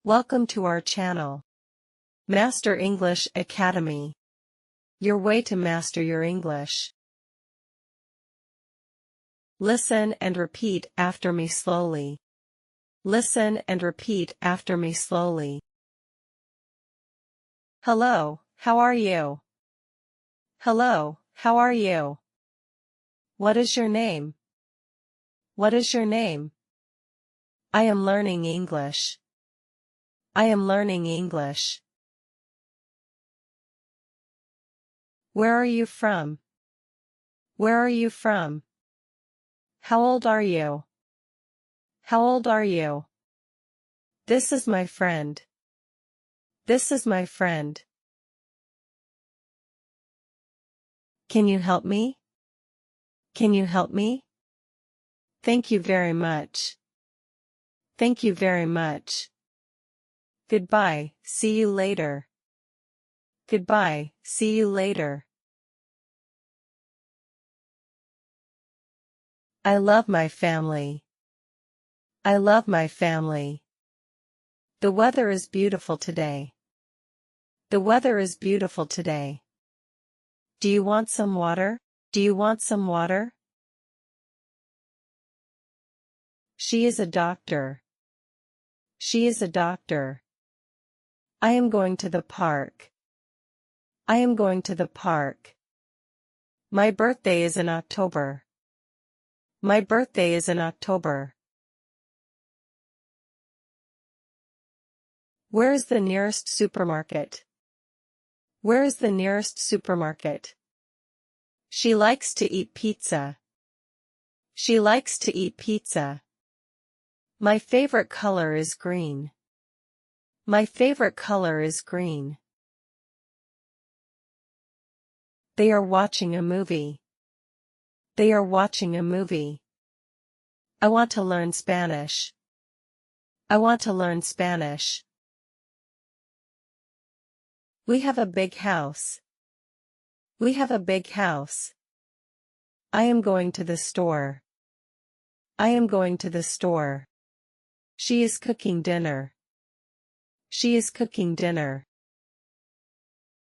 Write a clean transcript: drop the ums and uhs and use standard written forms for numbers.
Welcome to our channel. Master English Academy. Your way to master your English. Listen and repeat after me slowly. Listen and repeat after me slowly. Hello, how are you? Hello, how are you? What is your name? What is your name? I am learning English. I am learning English. Where are you from? Where are you from? How old are you? How old are you? This is my friend. This is my friend. Can you help me? Can you help me? Thank you very much. Thank you very much. Goodbye, see you later. Goodbye, see you later. I love my family. I love my family. The weather is beautiful today. The weather is beautiful today. Do you want some water? Do you want some water? She is a doctor. She is a doctor. I am going to the park. I am going to the park. My birthday is in October. My birthday is in October. Where is the nearest supermarket? Where is the nearest supermarket? She likes to eat pizza. She likes to eat pizza. My favorite color is green. My favorite color is green. They are watching a movie. They are watching a movie. I want to learn Spanish. I want to learn Spanish. We have a big house. We have a big house. I am going to the store. I am going to the store. She is cooking dinner. She is cooking dinner.